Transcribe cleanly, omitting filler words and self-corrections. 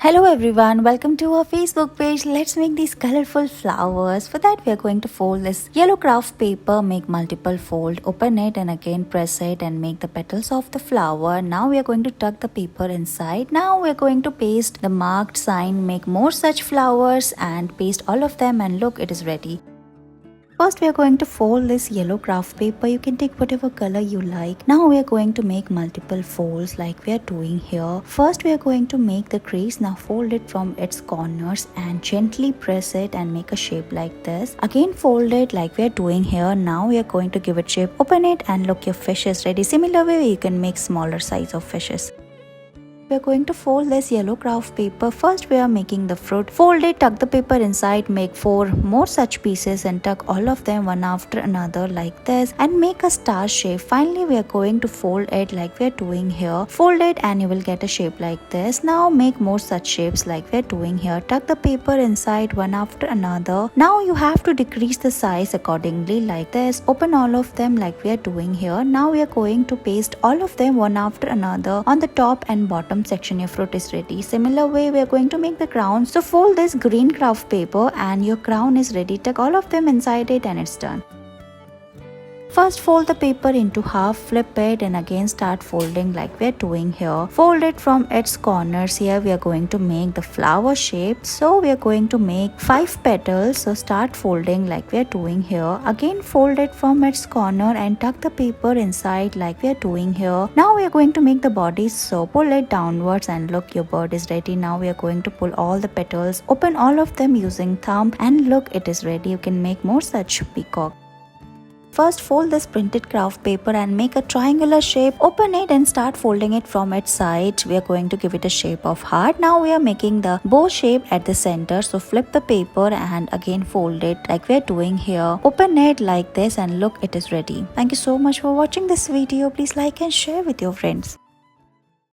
Hello everyone, welcome to our Facebook page. Let's make these colorful flowers. For that we are going to fold this yellow craft paper, make multiple fold, open it and again press it and make the petals of the flower. Now we are going to tuck the paper inside. Now we are going to paste the marked sign, make more such flowers and paste all of them, and look, it is ready. First we are going to fold this yellow craft paper. You can take whatever color you like. Now we are going to make multiple folds like we are doing here. First we are going to make the crease. Now fold it from its corners and gently press it and make a shape like this. Again fold it like we are doing here. Now we are going to give it shape. Open it and look, your fish is ready. Similar way you can make smaller size of fishes. We are going to fold this yellow craft paper. First we are making the fruit. Fold it, tuck the paper inside, make 4 more such pieces and tuck all of them one after another like this and make a star shape. Finally we are going to fold it like we are doing here. Fold it and you will get a shape like this. Now make more such shapes like we are doing here. Tuck the paper inside one after another. Now you have to decrease the size accordingly like this. Open all of them like we are doing here. Now we are going to paste all of them one after another on the top and bottom section. Your fruit is ready. Similar way we are going to make the crown. So fold this green craft paper and your crown is ready. Tuck all of them inside it and it's done. First fold the paper into half, flip it and again start folding like we are doing here. Fold it from its corners. Here we are going to make the flower shape. So we are going to make 5 petals. So start folding like we are doing here. Again fold it from its corner and tuck the paper inside like we are doing here. Now we are going to make the body. So pull it downwards and look, your bird is ready. Now we are going to pull all the petals. Open all of them using thumb and look, it is ready. You can make more such peacock. First fold this printed craft paper and make a triangular shape. Open it and start folding it from its side. We are going to give it a shape of heart. Now we are making the bow shape at the center. So flip the paper and again fold it like we are doing here. Open it like this and look, it is ready. Thank you so much for watching this video. Please like and share with your friends.